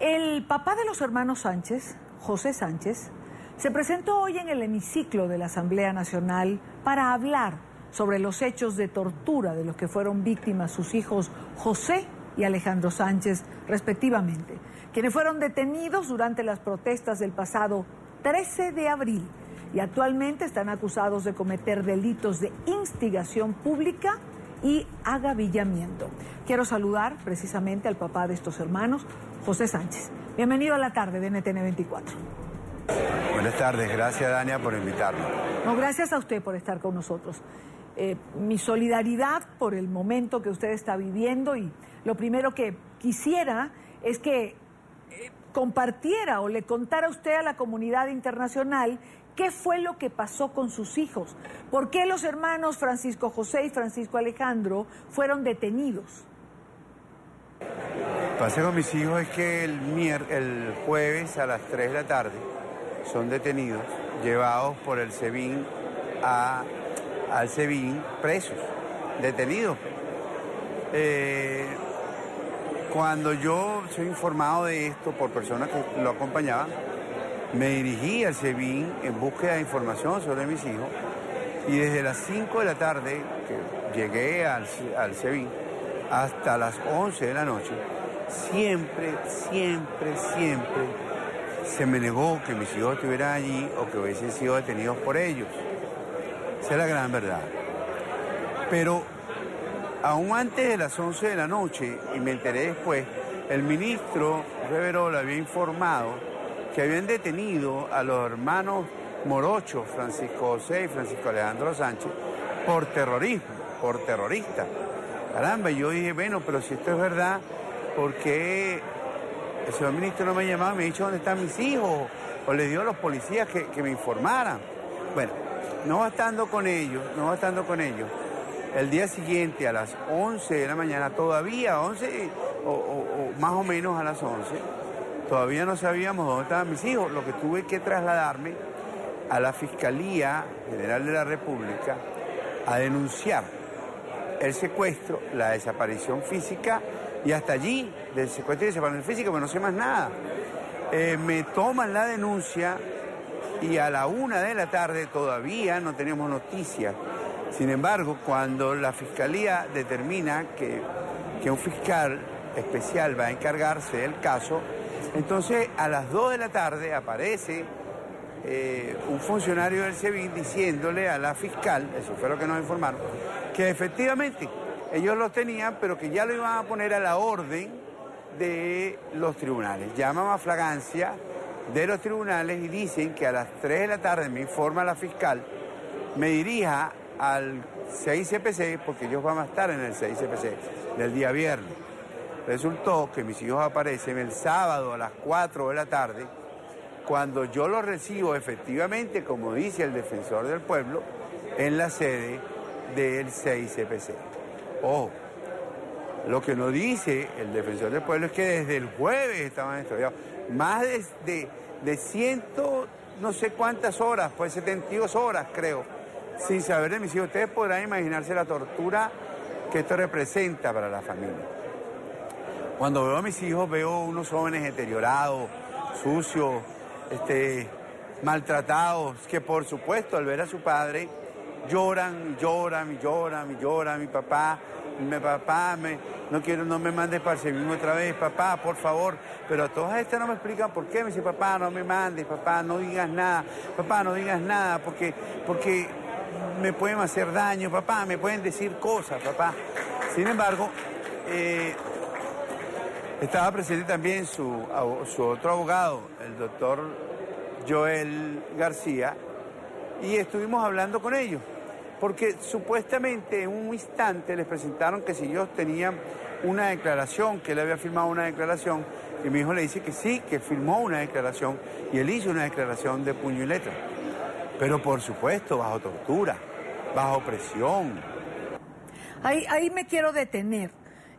El papá de los hermanos Sánchez, José Sánchez, se presentó hoy en el hemiciclo de la Asamblea Nacional para hablar sobre los hechos de tortura de los que fueron víctimas sus hijos José y Alejandro Sánchez, respectivamente, quienes fueron detenidos durante las protestas del pasado 13 de abril y actualmente están acusados de cometer delitos de instigación pública y agavillamiento. Quiero saludar precisamente al papá de estos hermanos, José Sánchez. Bienvenido a la tarde de NTN 24. Buenas tardes, gracias Dania por invitarme. No, gracias a usted por estar con nosotros. Mi solidaridad por el momento que usted está viviendo, y lo primero que quisiera es que compartiera o le contara usted a la comunidad internacional qué fue lo que pasó con sus hijos, por qué los hermanos Francisco José y Francisco Alejandro fueron detenidos. Pasé con mis hijos es que el jueves a las 3 de la tarde son detenidos, llevados por el SEBIN al SEBIN presos, detenidos. Cuando yo soy informado de esto por personas que lo acompañaban, me dirigí al SEBIN en búsqueda de información sobre mis hijos, y desde las 5 de la tarde que llegué al SEBIN hasta las 11 de la noche, siempre se me negó que mis hijos estuvieran allí o que hubiesen sido detenidos por ellos. Esa es la gran verdad. Pero aún antes de las 11 de la noche, y me enteré después, el ministro Reverol había informado que habían detenido a los hermanos morochos, Francisco José y Francisco Alejandro Sánchez, por terrorismo, por terroristas. Caramba, y yo dije, bueno, pero si esto es verdad, ¿por qué el señor ministro no me ha llamado y me ha dicho dónde están mis hijos? O le dio a los policías que me informaran. Bueno, no bastando con ellos, el día siguiente a las 11 de la mañana, todavía 11 o más o menos a las 11, todavía no sabíamos dónde estaban mis hijos, lo que tuve que trasladarme a la Fiscalía General de la República a denunciar el secuestro, la desaparición física, y hasta allí, del secuestro y desaparición física, pues no sé más nada. Me toman la denuncia y a la 1 de la tarde todavía no tenemos noticias. Sin embargo, cuando la Fiscalía determina que un fiscal especial va a encargarse del caso, entonces a las 2 de la tarde aparece un funcionario del SEBIN diciéndole a la fiscal, eso fue lo que nos informaron, que efectivamente ellos los tenían, pero que ya lo iban a poner a la orden de los tribunales. Llaman a flagrancia de los tribunales y dicen que a las 3 de la tarde, me informa la fiscal, me dirija al 6CPC, porque ellos van a estar en el 6CPC del día viernes. Resultó que mis hijos aparecen el sábado a las 4 de la tarde, cuando yo los recibo efectivamente, como dice el defensor del pueblo, en la sede del 6CPC. Ojo, lo que no dice el defensor del pueblo es que desde el jueves estaban extraviados. Más de ciento no sé cuántas horas, pues 72 horas creo, sin saber de mis hijos. Ustedes podrán imaginarse la tortura que esto representa para la familia. Cuando veo a mis hijos, veo unos jóvenes deteriorados, sucios, maltratados, que por supuesto al ver a su padre lloran. Mi papá, no me mandes para el SEBIN otra vez, papá, por favor. Pero a todas estas no me explican por qué. Me dice, papá, no me mandes, papá, no digas nada, porque me pueden hacer daño, papá, me pueden decir cosas, papá. Sin embargo, estaba presente también su otro abogado, el doctor Joel García, y estuvimos hablando con ellos, porque supuestamente en un instante les presentaron que si ellos tenían una declaración, que él había firmado una declaración, y mi hijo le dice que sí, que firmó una declaración, y él hizo una declaración de puño y letra, pero por supuesto bajo tortura, bajo presión. Ahí me quiero detener.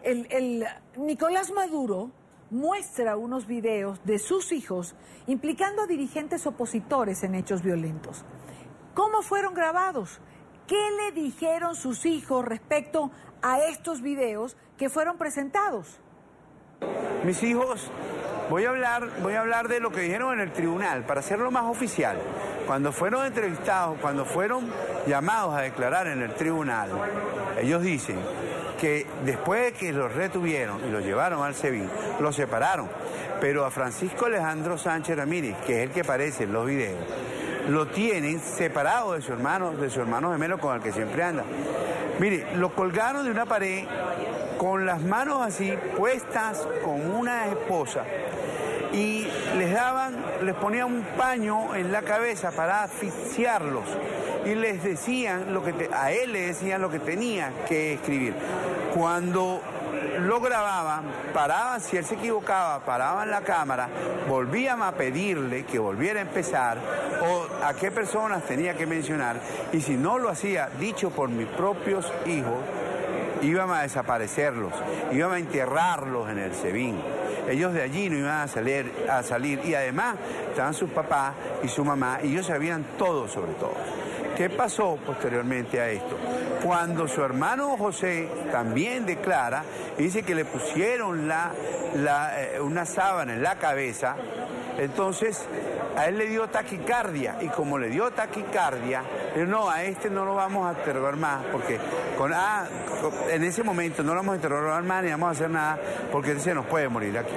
El Nicolás Maduro muestra unos videos de sus hijos implicando a dirigentes opositores en hechos violentos. ¿Cómo fueron grabados? ¿Qué le dijeron sus hijos respecto a estos videos que fueron presentados? Mis hijos Voy a hablar de lo que dijeron en el tribunal, para hacerlo más oficial. Cuando fueron entrevistados, cuando fueron llamados a declarar en el tribunal, ellos dicen que después de que los retuvieron y los llevaron al SEBIN, los separaron. Pero a Francisco Alejandro Sánchez Ramírez, que es el que aparece en los videos, lo tienen separado de su hermano gemelo con el que siempre anda. Mire, lo colgaron de una pared con las manos así puestas con una esposa y les ponían un paño en la cabeza para asfixiarlos y les decían a él le decían lo que tenía que escribir. Cuando lo grababan, paraban, si él se equivocaba, paraban la cámara, volvían a pedirle que volviera a empezar o a qué personas tenía que mencionar, y si no lo hacía, dicho por mis propios hijos, iban a desaparecerlos, iban a enterrarlos en el SEBIN. Ellos de allí no iban a salir y además estaban sus papás y su mamá y ellos sabían todo sobre todo. ¿Qué pasó posteriormente a esto? Cuando su hermano José también declara y dice que le pusieron una sábana en la cabeza, entonces a él le dio taquicardia y como le dio taquicardia, no, a este no lo vamos a interrogar más porque en ese momento no lo vamos a interrogar más ni vamos a hacer nada porque él se nos puede morir aquí.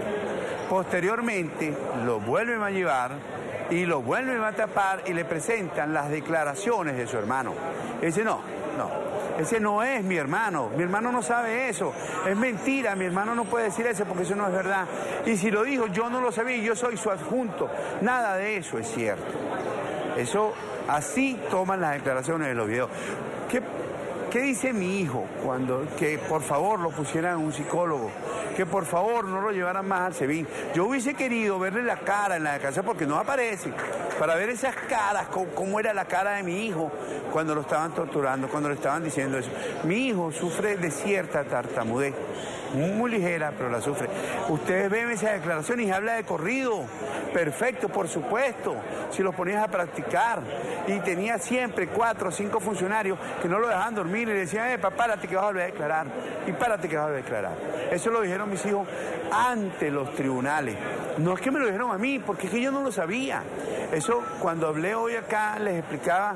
Posteriormente lo vuelven a llevar y lo vuelven a tapar y le presentan las declaraciones de su hermano. Y dice, no, ese no es mi hermano no sabe eso, es mentira, mi hermano no puede decir eso porque eso no es verdad. Y si lo dijo, yo no lo sabía y yo soy su adjunto. Nada de eso es cierto. Eso, así toman las declaraciones de los videos. ¿Qué dice mi hijo que por favor lo pusieran a un psicólogo? Que por favor no lo llevaran más al SEBIN. Yo hubiese querido verle la cara en la declaración porque no aparece, para ver esas caras, cómo era la cara de mi hijo cuando lo estaban torturando, cuando le estaban diciendo eso. Mi hijo sufre de cierta tartamudez, muy ligera, pero la sufre. Ustedes ven esas declaraciones y habla de corrido. Perfecto, por supuesto, si los ponías a practicar. Y tenía siempre 4 o 5 funcionarios que no lo dejaban dormir y le decían, párate que vas a volver a declarar. Y párate que vas a volver a declarar. Eso lo dijeron mis hijos ante los tribunales. No es que me lo dijeron a mí, porque es que yo no lo sabía. Eso, cuando hablé hoy acá, les explicaba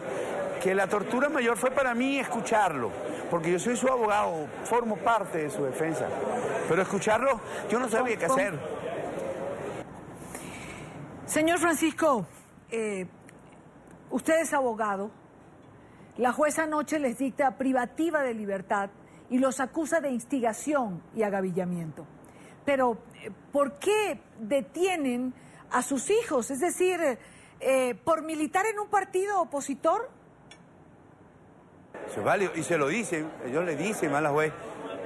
que la tortura mayor fue para mí escucharlo, porque yo soy su abogado, formo parte de su defensa. Pero escucharlo, yo no sabía qué hacer. Señor Francisco, usted es abogado. La jueza anoche les dicta privativa de libertad y los acusa de instigación y agavillamiento. Pero, ¿por qué detienen a sus hijos? Es decir, ¿por militar en un partido opositor? Eso es válido, y se lo dicen, ellos le dicen a la juez,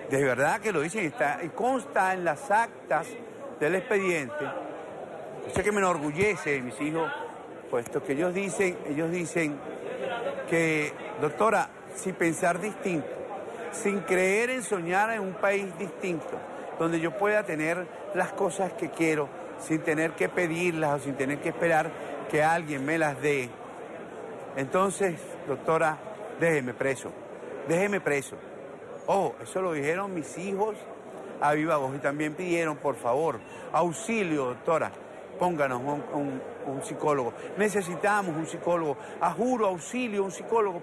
de verdad que lo dicen, consta en las actas del expediente. Yo sé que me enorgullece de mis hijos, puesto que ellos dicen que, doctora, sin pensar distinto, sin creer en soñar en un país distinto, donde yo pueda tener las cosas que quiero, sin tener que pedirlas o sin tener que esperar que alguien me las dé. Entonces, doctora, déjeme preso. Oh, eso lo dijeron mis hijos a viva voz y también pidieron, por favor, auxilio, doctora, pónganos un psicólogo. Necesitamos un psicólogo, juro, auxilio, un psicólogo,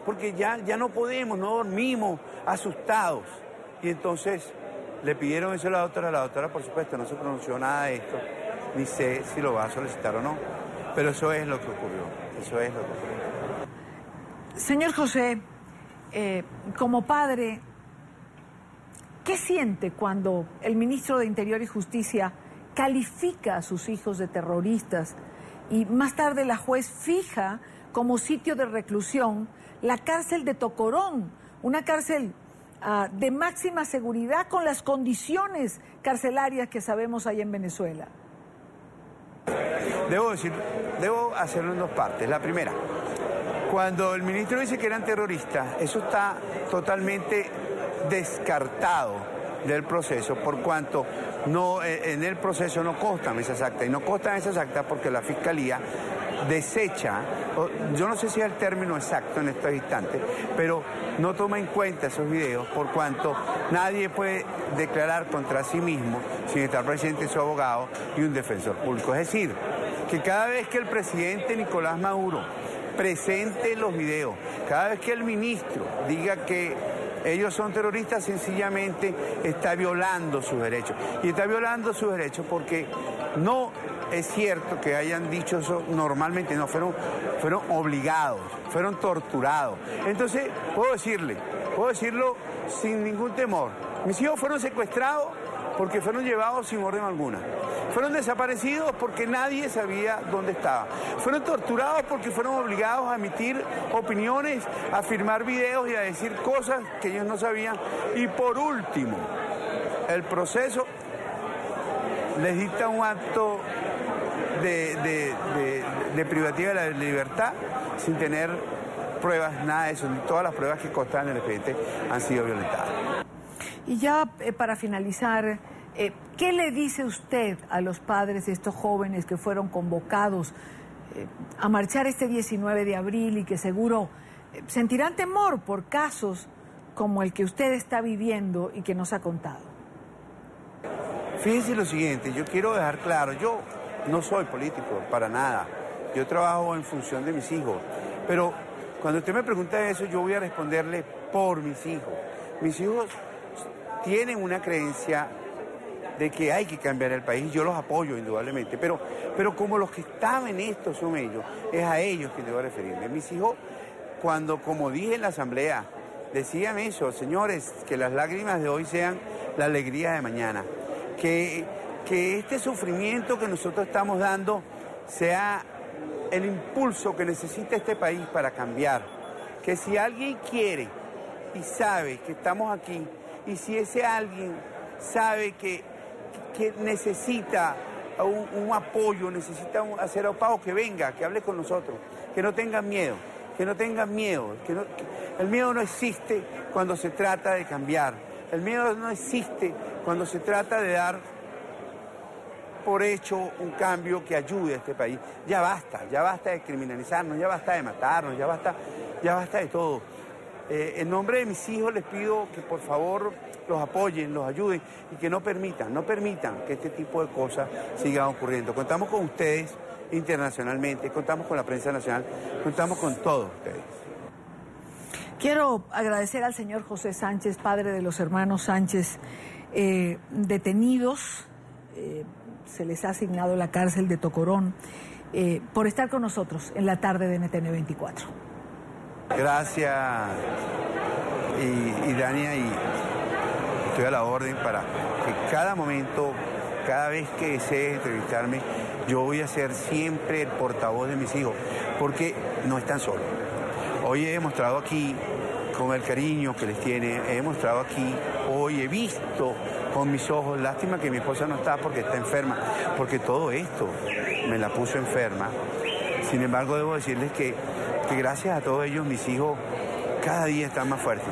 porque ya no podemos, no dormimos, asustados. Y entonces le pidieron eso a la doctora por supuesto no se pronunció nada de esto, ni sé si lo va a solicitar o no, pero eso es lo que ocurrió, Señor José, como padre, ¿qué siente cuando el ministro de Interior y Justicia califica a sus hijos de terroristas y más tarde la juez fija como sitio de reclusión la cárcel de Tocorón, una cárcel de máxima seguridad con las condiciones carcelarias que sabemos hay en Venezuela? Debo hacerlo en 2 partes. La primera, cuando el ministro dice que eran terroristas, eso está totalmente descartado del proceso, por cuanto no, en el proceso no constan esas actas, y no constan esas actas porque la Fiscalía desecha, yo no sé si es el término exacto en estos instantes, pero no toma en cuenta esos videos por cuanto nadie puede declarar contra sí mismo sin estar presente su abogado y un defensor público. Es decir, que cada vez que el presidente Nicolás Maduro presente los videos, cada vez que el ministro diga que ellos son terroristas, sencillamente está violando sus derechos. Y está violando sus derechos porque no es cierto que hayan dicho eso normalmente, no, fueron obligados, fueron torturados. Entonces, puedo decirlo sin ningún temor. Mis hijos fueron secuestrados porque fueron llevados sin orden alguna. Fueron desaparecidos porque nadie sabía dónde estaban. Fueron torturados porque fueron obligados a emitir opiniones, a firmar videos y a decir cosas que ellos no sabían. Y por último, el proceso les dicta un acto de privativa de la libertad sin tener pruebas, nada de eso. Todas las pruebas que constan en el expediente han sido violentadas. Y ya para finalizar, ¿qué le dice usted a los padres de estos jóvenes que fueron convocados a marchar este 19 de abril y que seguro sentirán temor por casos como el que usted está viviendo y que nos ha contado? Fíjense lo siguiente, yo quiero dejar claro, yo no soy político, para nada. Yo trabajo en función de mis hijos. Pero cuando usted me pregunta eso, yo voy a responderle por mis hijos. Mis hijos tienen una creencia de que hay que cambiar el país, yo los apoyo indudablemente, pero como los que están en esto son ellos, es a ellos que debo referirme. Mis hijos, cuando, como dije en la asamblea, decían eso, señores, que las lágrimas de hoy sean la alegría de mañana, que este sufrimiento que nosotros estamos dando sea el impulso que necesita este país para cambiar, que si alguien quiere y sabe que estamos aquí, y si ese alguien sabe que necesita un apoyo, necesita hacer opago, que venga, que hable con nosotros, que no tengan miedo, el miedo no existe cuando se trata de cambiar, el miedo no existe cuando se trata de dar por hecho un cambio que ayude a este país. Ya basta de criminalizarnos, ya basta de matarnos, ya basta de todo. En nombre de mis hijos les pido que por favor los apoyen, los ayuden y que no permitan que este tipo de cosas sigan ocurriendo. Contamos con ustedes internacionalmente, contamos con la prensa nacional, contamos con todos ustedes. Quiero agradecer al señor José Sánchez, padre de los hermanos Sánchez, detenidos, se les ha asignado la cárcel de Tocorón, por estar con nosotros en la tarde de NTN 24. Gracias, y Dania, y estoy a la orden para que cada momento, cada vez que desees entrevistarme, yo voy a ser siempre el portavoz de mis hijos, porque no están solos. Hoy he demostrado aquí, con el cariño que les tiene, he demostrado aquí, hoy he visto con mis ojos, lástima que mi esposa no está porque está enferma, porque todo esto me la puso enferma. Sin embargo, debo decirles que gracias a todos ellos, mis hijos cada día están más fuertes.